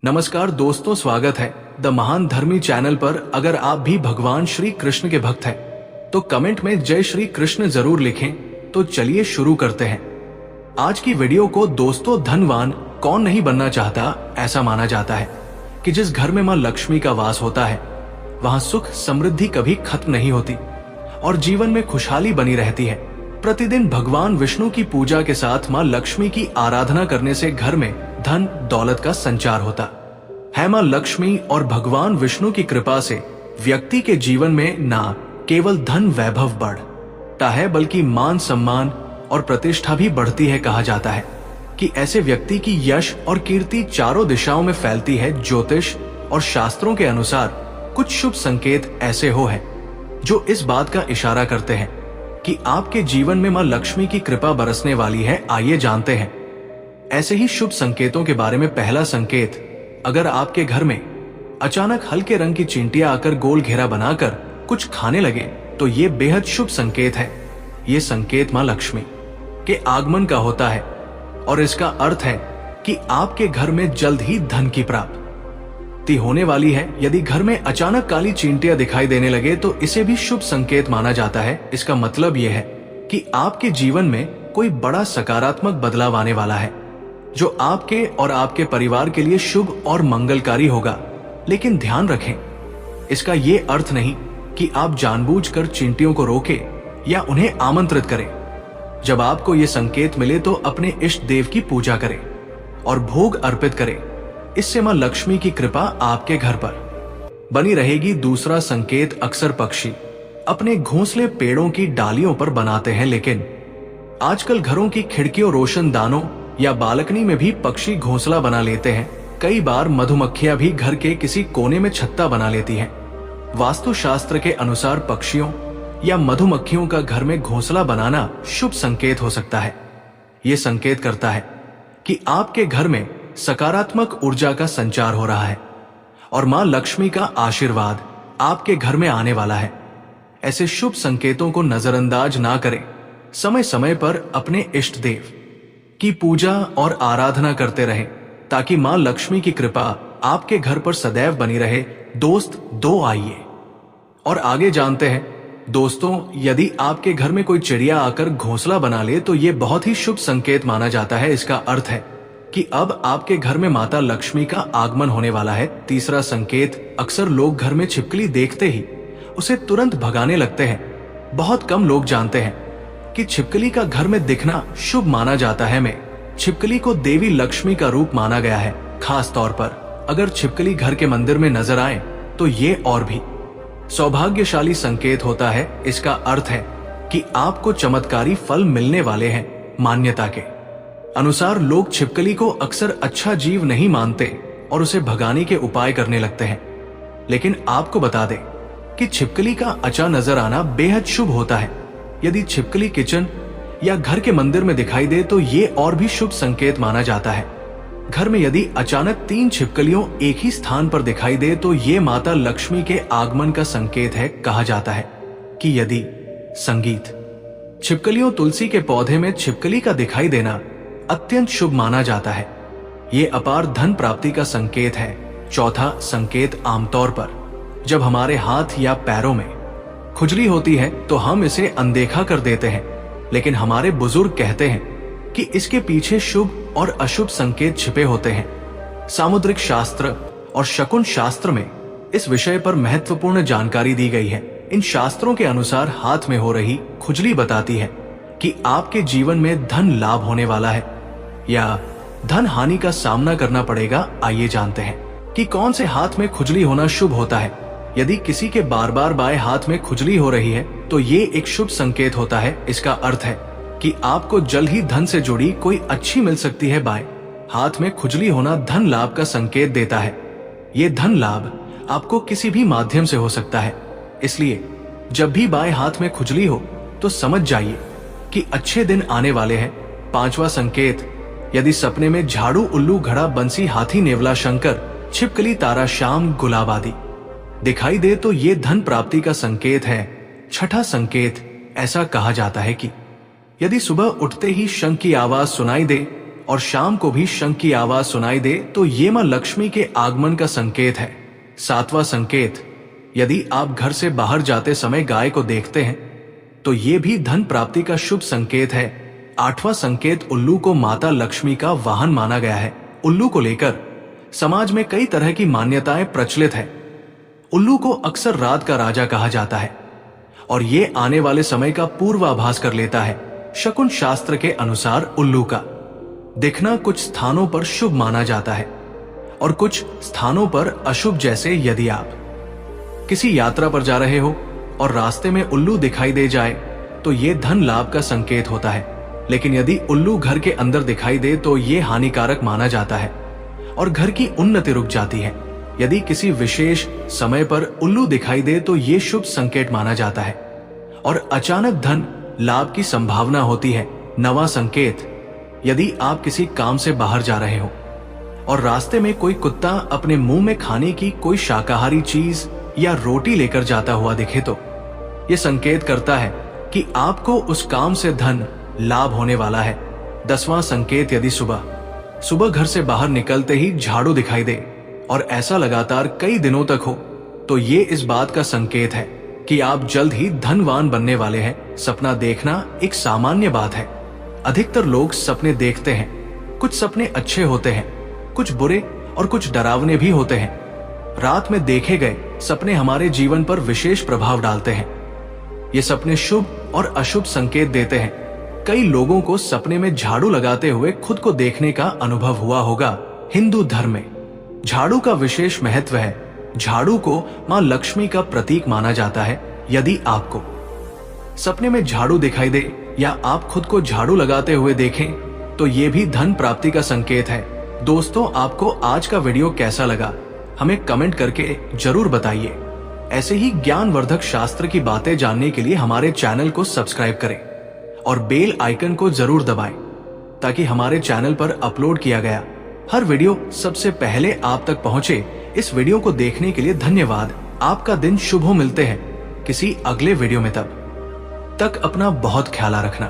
नमस्कार दोस्तों, स्वागत है द महान धर्मी चैनल पर। अगर आप भी भगवान श्री कृष्ण के भक्त हैं तो कमेंट में जय श्री कृष्ण जरूर लिखें। तो चलिए शुरू करते हैं आज की वीडियो को। दोस्तों, धनवान कौन नहीं बनना चाहता। ऐसा माना जाता है कि जिस घर में मां लक्ष्मी का वास होता है वहां सुख समृद्धि कभी खत्म नहीं होती और जीवन में खुशहाली बनी रहती है। प्रतिदिन भगवान विष्णु की पूजा के साथ मां लक्ष्मी की आराधना करने से घर में धन दौलत का संचार होता है। मां लक्ष्मी और भगवान विष्णु की कृपा से व्यक्ति के जीवन में ना केवल धन वैभव बढ़ता है बल्कि मान सम्मान और प्रतिष्ठा भी बढ़ती है। कहा जाता है कि ऐसे व्यक्ति की यश और कीर्ति चारों दिशाओं में फैलती है। ज्योतिष और शास्त्रों के अनुसार कुछ शुभ संकेत ऐसे हो हैं जो इस बात का इशारा करते हैं कि आपके जीवन में मां लक्ष्मी की कृपा बरसने वाली है। आइए जानते हैं ऐसे ही शुभ संकेतों के बारे में। पहला संकेत, अगर आपके घर में अचानक हल्के रंग की चींटियां आकर गोल घेरा बनाकर कुछ खाने लगे तो ये बेहद शुभ संकेत है। ये संकेत मां लक्ष्मी के आगमन का होता है और इसका अर्थ है कि आपके घर में जल्द ही धन की प्राप्ति होने वाली है। यदि घर में अचानक काली चींटियां दिखाई देने लगे तो इसे भी शुभ संकेत माना जाता है। इसका मतलब यह है कि आपके जीवन में कोई बड़ा सकारात्मक बदलाव आने वाला है जो आपके और आपके परिवार के लिए शुभ और मंगलकारी होगा। लेकिन ध्यान रखें, इसका यह अर्थ नहीं कि आप जानबूझकर चींटियों को रोकें या उन्हें आमंत्रित करें। जब आपको ये संकेत मिले तो अपने इष्ट देव की पूजा करें और भोग अर्पित करें। इससे मां लक्ष्मी की कृपा आपके घर पर बनी रहेगी। दूसरा संकेत, अक्सर पक्षी अपने घोंसले पेड़ों की डालियों पर बनाते हैं, लेकिन आजकल घरों की खिड़कियों, रोशनदानों या बालकनी में भी पक्षी घोंसला बना लेते हैं। कई बार मधुमक्खियां भी घर के किसी कोने में छत्ता बना लेती हैं। वास्तुशास्त्र के अनुसार पक्षियों या मधुमक्खियों का घर में घोंसला बनाना शुभ संकेत हो सकता है। यह संकेत करता है कि आपके घर में सकारात्मक ऊर्जा का संचार हो रहा है और मां लक्ष्मी का आशीर्वाद आपके घर में आने वाला है। ऐसे शुभ संकेतों को नजरअंदाज ना करें। समय समय पर अपने इष्ट देव की पूजा और आराधना करते रहें ताकि मां लक्ष्मी की कृपा आपके घर पर सदैव बनी रहे। दोस्त दो, आइए और आगे जानते हैं। दोस्तों, यदि आपके घर में कोई चिड़िया आकर घोंसला बना ले तो यह बहुत ही शुभ संकेत माना जाता है। इसका अर्थ है कि अब आपके घर में माता लक्ष्मी का आगमन होने वाला है। तीसरा संकेत, अक्सर लोग घर में छिपकली देखते ही उसे तुरंत भगाने लगते हैं। बहुत कम लोग जानते हैं कि छिपकली का घर में दिखना शुभ माना जाता है। में छिपकली को देवी लक्ष्मी का रूप माना गया है। खास तौर पर अगर छिपकली घर के मंदिर में नजर आए तो ये और भी सौभाग्यशाली संकेत होता है। इसका अर्थ है कि आपको चमत्कारी फल मिलने वाले हैं। मान्यता के अनुसार लोग छिपकली को अक्सर अच्छा जीव नहीं मानते और उसे भगाने के उपाय करने लगते हैं, लेकिन आपको बता दें कि छिपकली का अचा नजर आना बेहद शुभ होता है। यदि छिपकली किचन या घर के मंदिर में दिखाई दे तो ये और भी शुभ संकेत माना जाता है। घर में यदि अचानक 3 छिपकलियों एक ही स्थान पर दिखाई दे तो ये माता लक्ष्मी के आगमन का संकेत है। कहा जाता है कि यदि संगीत छिपकलियों, तुलसी के पौधे में छिपकली का दिखाई देना अत्यंत शुभ माना जाता है। ये अपार धन प्राप्ति का संकेत है। चौथा संकेत, आमतौर पर जब हमारे हाथ या पैरों में खुजली होती है तो हम इसे अनदेखा कर देते हैं, लेकिन हमारे बुजुर्ग कहते हैं कि इसके पीछे शुभ और अशुभ संकेत छिपे होते हैं। सामुद्रिक शास्त्र और शकुन शास्त्र में इस विषय पर महत्वपूर्ण जानकारी दी गई है। इन शास्त्रों के अनुसार हाथ में हो रही खुजली बताती है कि आपके जीवन में धन लाभ होने वाला है या धन हानि का सामना करना पड़ेगा। आइए जानते हैं कि कौन से हाथ में खुजली होना शुभ होता है। यदि किसी के बार बार बाएं हाथ में खुजली हो रही है तो ये एक शुभ संकेत होता है। इसका अर्थ है कि आपको जल्द ही धन से जुड़ी कोई अच्छी मिल सकती है। बाएं हाथ में खुजली होना धन लाभ का संकेत देता है। ये धन लाभ आपको किसी भी माध्यम से हो सकता है, इसलिए जब भी बाएं हाथ में खुजली हो तो समझ जाइए कि अच्छे दिन आने वाले हैं। पांचवा संकेत, यदि सपने में झाड़ू, उल्लू, घड़ा, बंसी, हाथी, नेवला, शंकर, छिपकली, तारा, शाम, गुलाब आदि दिखाई दे तो ये धन प्राप्ति का संकेत है। छठा संकेत, ऐसा कहा जाता है कि यदि सुबह उठते ही शंख की आवाज सुनाई दे और शाम को भी शंख की आवाज सुनाई दे तो ये मां लक्ष्मी के आगमन का संकेत है। 7वां संकेत, यदि आप घर से बाहर जाते समय गाय को देखते हैं तो ये भी धन प्राप्ति का शुभ संकेत है। 8वां संकेत, उल्लू को माता लक्ष्मी का वाहन माना गया है। उल्लू को लेकर समाज में कई तरह की मान्यताएं प्रचलित है। उल्लू को अक्सर रात का राजा कहा जाता है और ये आने वाले समय का पूर्वाभास कर लेता है। शकुन शास्त्र के अनुसार उल्लू का दिखना कुछ स्थानों पर शुभ माना जाता है और कुछ स्थानों पर अशुभ। जैसे यदि आप किसी यात्रा पर जा रहे हो और रास्ते में उल्लू दिखाई दे जाए तो ये धन लाभ का संकेत होता है, लेकिन यदि उल्लू घर के अंदर दिखाई दे तो ये हानिकारक माना जाता है और घर की उन्नति रुक जाती है। यदि किसी विशेष समय पर उल्लू दिखाई दे तो ये शुभ संकेत माना जाता है और अचानक धन लाभ की संभावना होती है। 9वां संकेत, यदि आप किसी काम से बाहर जा रहे हो और रास्ते में कोई कुत्ता अपने मुंह में खाने की कोई शाकाहारी चीज या रोटी लेकर जाता हुआ दिखे तो यह संकेत करता है कि आपको उस काम से धन लाभ होने वाला है। 10वां संकेत, यदि सुबह घर से बाहर निकलते ही झाड़ू दिखाई दे और ऐसा लगातार कई दिनों तक हो तो ये इस बात का संकेत है कि आप जल्द ही धनवान बनने वाले हैं। सपना देखना एक सामान्य बात है। अधिकतर लोग सपने देखते हैं। कुछ सपने अच्छे होते हैं, कुछ बुरे और कुछ डरावने भी होते हैं। रात में देखे गए सपने हमारे जीवन पर विशेष प्रभाव डालते हैं। ये सपने शुभ और अशुभ संकेत देते हैं। कई लोगों को सपने में झाड़ू लगाते हुए खुद को देखने का अनुभव हुआ होगा। हिंदू धर्म में झाड़ू का विशेष महत्व है। झाड़ू को मां लक्ष्मी का प्रतीक माना जाता है। यदि आपको सपने में झाड़ू दिखाई दे या आप खुद को झाड़ू लगाते हुए देखें तो ये भी धन प्राप्ति का संकेत है। दोस्तों, आपको आज का वीडियो कैसा लगा हमें कमेंट करके जरूर बताइए। ऐसे ही ज्ञानवर्धक शास्त्र की बातें जानने के लिए हमारे चैनल को सब्सक्राइब करें और बेल आइकन को जरूर दबाएं ताकि हमारे चैनल पर अपलोड किया गया हर वीडियो सबसे पहले आप तक पहुंचे। इस वीडियो को देखने के लिए धन्यवाद। आपका दिन शुभ हो। मिलते हैं किसी अगले वीडियो में, तब तक अपना बहुत ख्याल रखना।